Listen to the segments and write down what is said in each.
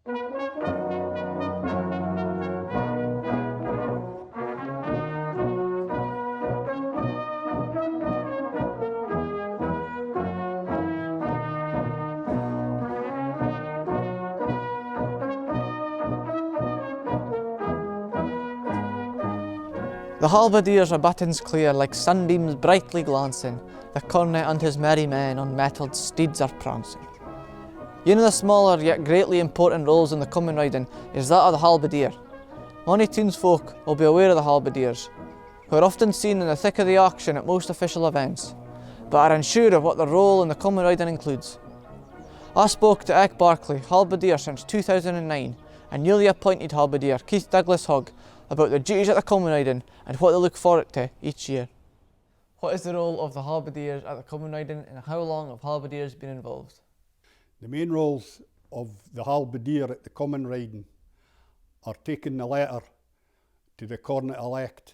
The Halberdiers are buttons clear, like sunbeams brightly glancing. The cornet and his merry men on mettled steeds are prancing. One of the smaller yet greatly important roles in the common riding is that of the Halberdier. Many townsfolk will be aware of the Halberdiers, who are often seen in the thick of the action at most official events, but are unsure of what their role in the common riding includes. I spoke to Eck Barclay, Halberdier since 2009, and newly appointed Halberdier Keith Douglas-Hogg about their duties at the common riding and what they look forward to each year. What is the role of the Halberdiers at the common riding, and how long have Halberdiers been involved? The main roles of the Halberdier at the common riding are taking the letter to the cornet elect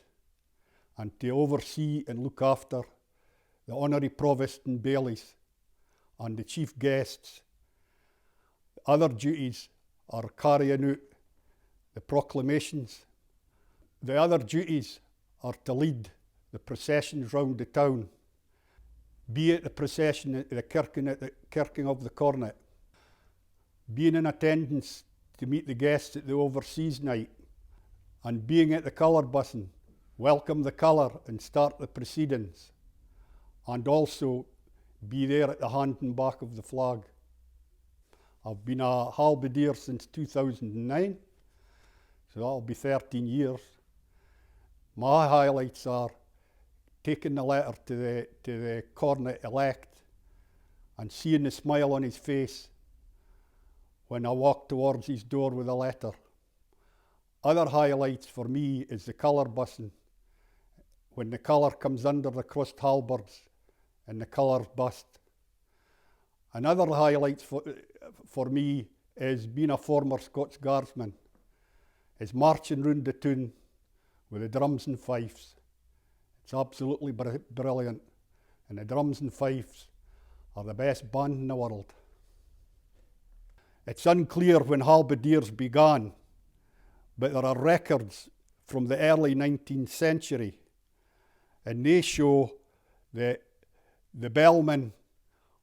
and to oversee and look after the honorary provost and bailies and the chief guests. Other duties are carrying out the proclamations. The other duties are to lead the processions round the town, be it the procession at the kirking of the cornet, being in attendance to meet the guests at the overseas night, and being at the colour bussing, welcome the colour and start the proceedings, and also be there at the hand and back of the flag. I've been a Halberdier since 2009, so that'll be 13 years. My highlights are taking the letter to the cornet elect and seeing the smile on his face when I walk towards his door with a letter. Other highlights for me is the colour bussing, when the colour comes under the crossed halberds and the colour's bust. Another highlight for me is being a former Scots Guardsman, is marching round the town with the drums and fifes. It's absolutely brilliant, and the drums and fifes are the best band in the world. It's unclear when Halberdiers began, but there are records from the early 19th century, and they show that the bellmen,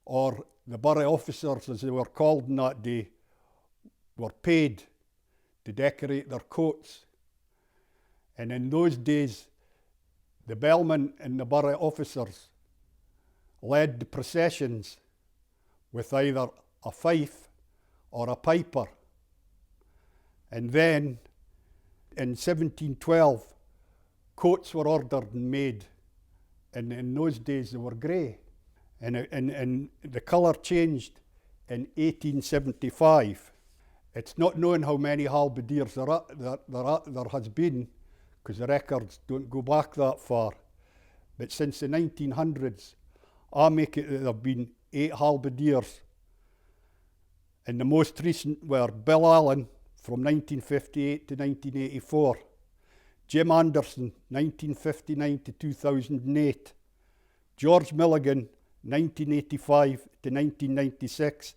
or the borough officers as they were called in that day, were paid to decorate their coats. And in those days, the bellmen and the borough officers led the processions with either a fife or a piper. And then in 1712, coats were ordered and made, and in those days they were grey. And the colour changed in 1875. It's not known how many Halberdiers there has been, because the records don't go back that far. But since the 1900s, I make it that there have been 8 Halberdiers. And the most recent were Bill Allen from 1958 to 1984, Jim Anderson 1959 to 2008, George Milligan 1985 to 1996,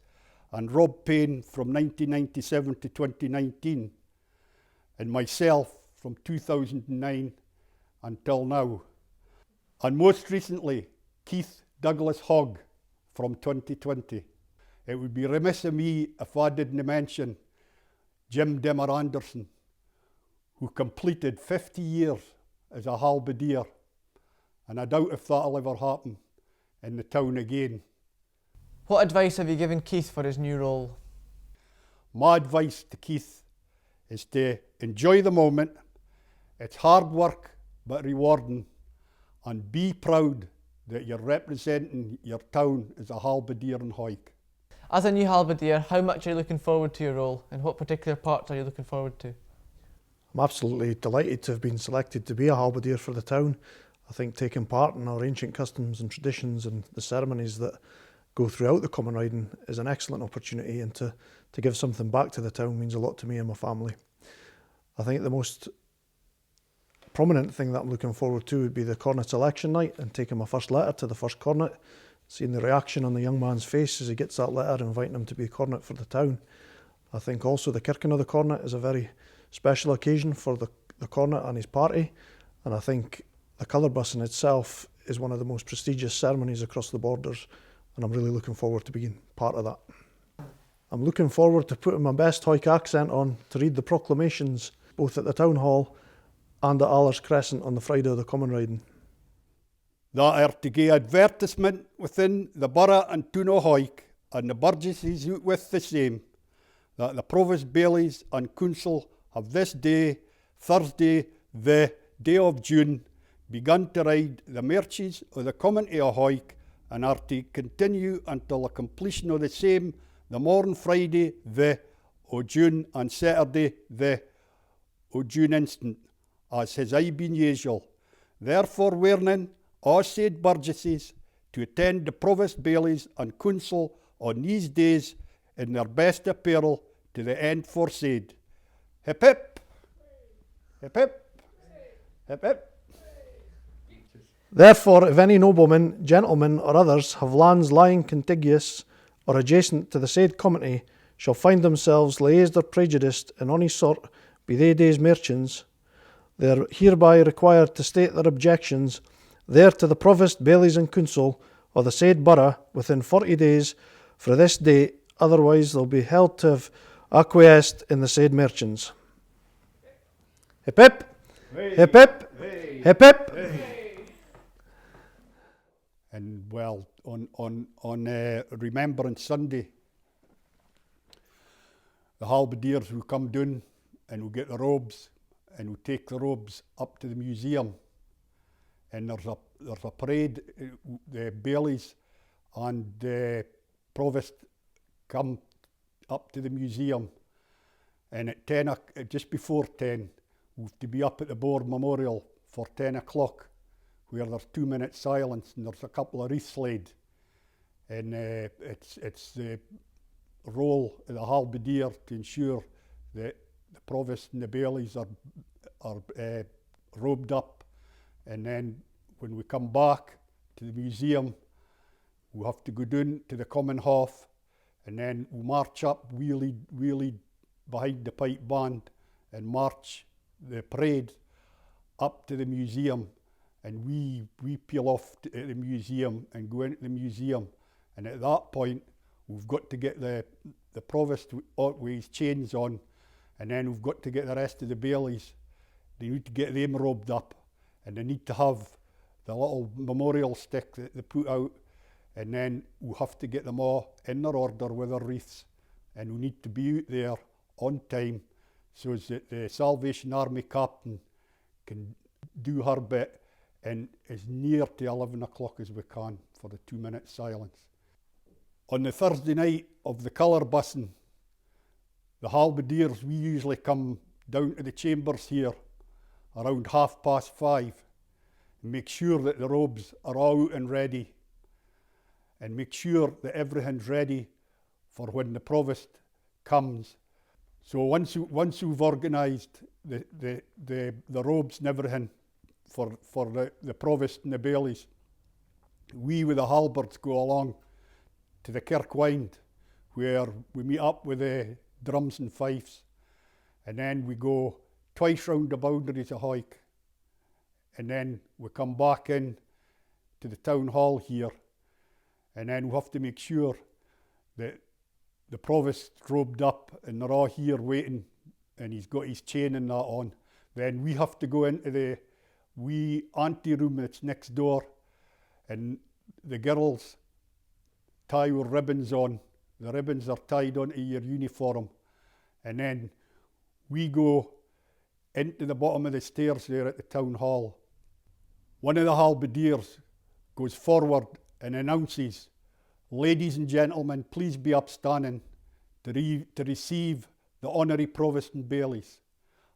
and Rob Payne from 1997 to 2019, and myself from 2009 until now. And most recently, Keith Douglas-Hogg from 2020. It would be remiss of me if I didn't mention Jim Dimmer Anderson, who completed 50 years as a Halberdier, and I doubt if that'll ever happen in the town again. What advice have you given Keith for his new role? My advice to Keith is to enjoy the moment. It's hard work but rewarding, and be proud that you're representing your town as a Halberdier and Hawick. As a new Halberdier, how much are you looking forward to your role, and what particular parts are you looking forward to? I'm absolutely delighted to have been selected to be a Halberdier for the town. I think taking part in our ancient customs and traditions and the ceremonies that go throughout the common riding is an excellent opportunity, and to give something back to the town means a lot to me and my family. I think the most prominent thing that I'm looking forward to would be the cornet election night and taking my first letter to the first cornet, seeing the reaction on the young man's face as he gets that letter inviting him to be cornet for the town. I think also the kicking of the cornet is a very special occasion for the cornet and his party, and I think the colour busing itself is one of the most prestigious ceremonies across the borders, and I'm really looking forward to being part of that. I'm looking forward to putting my best Hawick accent on to read the proclamations both at the Town Hall and at Allers Crescent on the Friday of the Common Riding. That are to give advertisement within the borough and town of Hawick and the burgesses out with the same, that the Provost Bailies and Council have this day, Thursday, the day of June, begun to ride the marches of the community of Hawick and are to continue until the completion of the same the morn Friday, the o' June, and Saturday, the o' June instant, as has aye been usual. Therefore warning all said burgesses to attend the Provost Bailies and Council on these days in their best apparel to the end foresaid. Hip hip! Hip hip! Hip hip! Therefore, if any noblemen, gentlemen, or others have lands lying contiguous or adjacent to the said community shall find themselves liaised or prejudiced in any sort be they days merchants, they are hereby required to state their objections there to the Provost, Bailies and Council of the said borough within 40 days for this date, otherwise they'll be held to have acquiesced in the said merchants. Hip hip! Hip hip! Hip hip! And well, on Remembrance Sunday, the Halberdiers will come down and will get the robes and will take the robes up to the museum. And there's a parade, the Bailies and the Provost come up to the museum. And at 10, just before 10, we have to be up at the Board Memorial for 10 o'clock, where there's 2 minutes silence and there's a couple of wreaths laid. And it's the role of the Halberdier to ensure that the Provost and the Bailies are robed up. And then when we come back to the museum, we have to go down to the Common Half, and then we march up wheelie behind the pipe band and march the parade up to the museum. And we peel off to the museum and go into the museum. And at that point, we've got to get the Provost with his chains on, and then we've got to get the rest of the Bailies. They need to get them robed up, and they need to have the little memorial stick that they put out, and then we have to get them all in their order with their wreaths, and we need to be out there on time so that the Salvation Army captain can do her bit and as near to 11 o'clock as we can for the 2 minute silence. On the Thursday night of the colour busing, the Halberdiers, we usually come down to the chambers here around 5:30 and make sure that the robes are all out and ready, and make sure that everything's ready for when the Provost comes. So once we've organised the robes and everything for the Provost and the Bailies, we with the halberds go along to the Kirkwynd, where we meet up with the drums and fifes, and then we go twice round the boundaries of Hawick, and then we come back in to the Town Hall here, and then we have to make sure that the Provost's robed up and they're all here waiting, and he's got his chain and that on. Then we have to go into the wee ante-room that's next door, and the girls tie with ribbons on. The ribbons are tied onto your uniform, and then we go into the bottom of the stairs there at the Town Hall. One of the Halberdiers goes forward and announces, "Ladies and gentlemen, please be upstanding to receive the Honorary Provost and Bailies,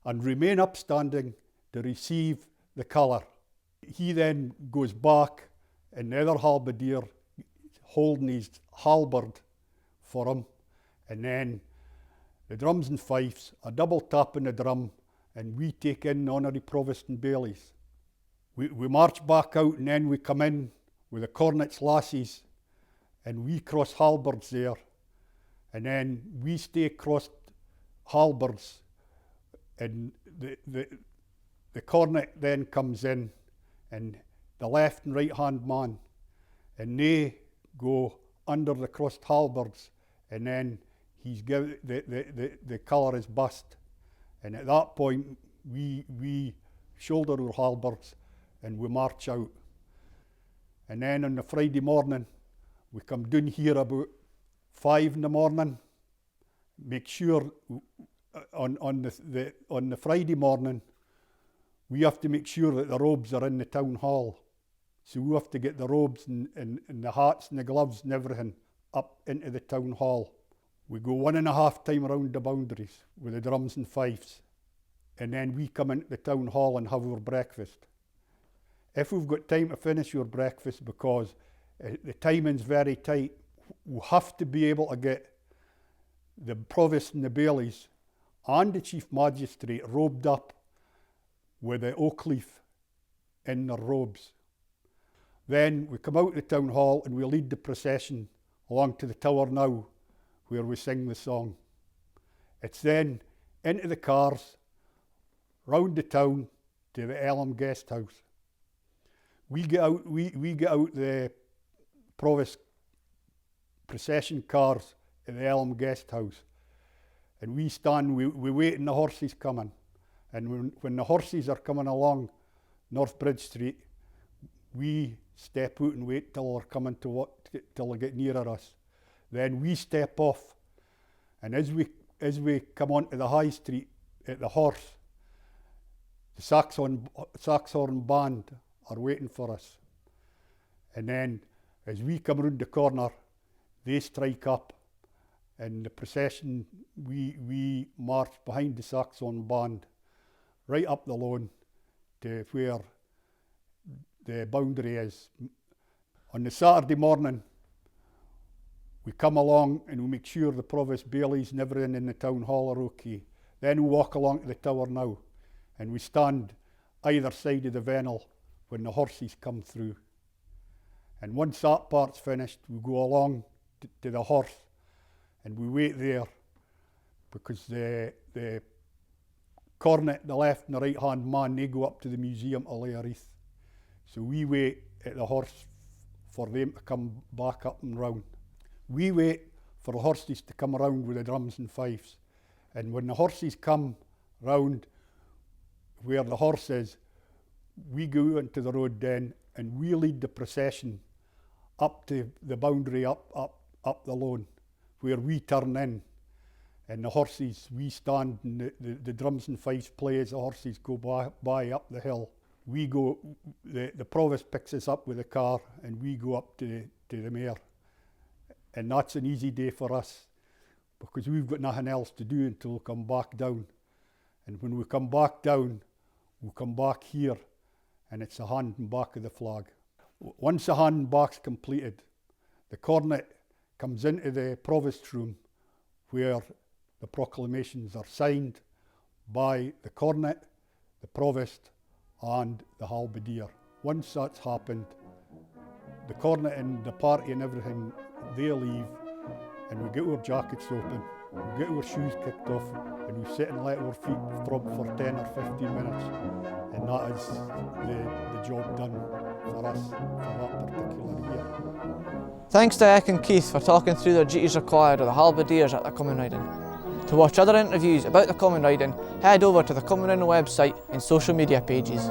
and remain upstanding to receive the colour." He then goes back, and the other Halberdier holding his halberd for him, and then the drums and fifes, a double tap on the drum, and we take in the Honorary Provost and Bailies. We march back out, and then we come in with the cornets lassies, and we cross halberds there, and then we stay crossed halberds, and the cornet then comes in, and the left and right hand man, and they go under the crossed halberds, and then he's give the colour is bust, and at that point we shoulder our halberds and we march out. And then on the Friday morning we come down here about 5 in the morning. Make sure on the Friday morning we have to make sure that the robes are in the town hall. So we have to get the robes and the hats and the gloves and everything up into the town hall. We go 1.5 times around the boundaries with the drums and fifes, and then we come into the town hall and have our breakfast. If we've got time to finish our breakfast, because the timing's very tight, we have to be able to get the provost and the bailies and the chief magistrate robed up with the oak leaf in their robes. Then we come out of the town hall and we lead the procession along to the Tower Now, where we sing the song. It's then into the cars, round the town to the Elm Guest House. We get out the provost procession cars at the Elm Guest House, and we stand, we wait in the horses coming. And when the horses are coming along North Bridge Street, we step out and wait till they're coming till they get nearer us. Then we step off, and as we come onto the high street at the horse, the saxhorn band are waiting for us. And then as we come round the corner, they strike up, and the procession, we march behind the saxhorn band right up the lawn to where the boundary is. On the Saturday morning, we come along and we make sure the provost bailies and everything in the town hall are okay. Then we walk along to the Tower Now, and we stand either side of the Vennel when the horses come through. And once that part's finished, we go along to the horse and we wait there, because the cornet, the left and the right hand man, they go up to the museum to lay a wreath. So we wait at the horse for them to come back up and round. We wait for the horses to come around with the drums and fifes. And when the horses come round where the horse is, we go into the road then, and we lead the procession up to the boundary, up the lawn, where we turn in. And the horses, we stand and the drums and fifes play as the horses go by up the hill. We go, the provost picks us up with the car, and we go up to the mayor. And that's an easy day for us, because we've got nothing else to do until we come back down. And when we come back down, we come back here, and it's a handing back of the flag. Once the handing back's completed, the cornet comes into the provost's room, where the proclamations are signed by the cornet, the provost, and the halberdier. Once that's happened, the cornet and the party and everything, they leave, and we get our jackets open, we get our shoes kicked off, and we sit and let our feet throb for 10 or 15 minutes, and that is the job done for us for that particular year. Thanks to Eck and Keith for talking through their duties required of the Halberdiers at the Common Riding. To watch other interviews about the Common Riding, head over to the Common Riding website and social media pages.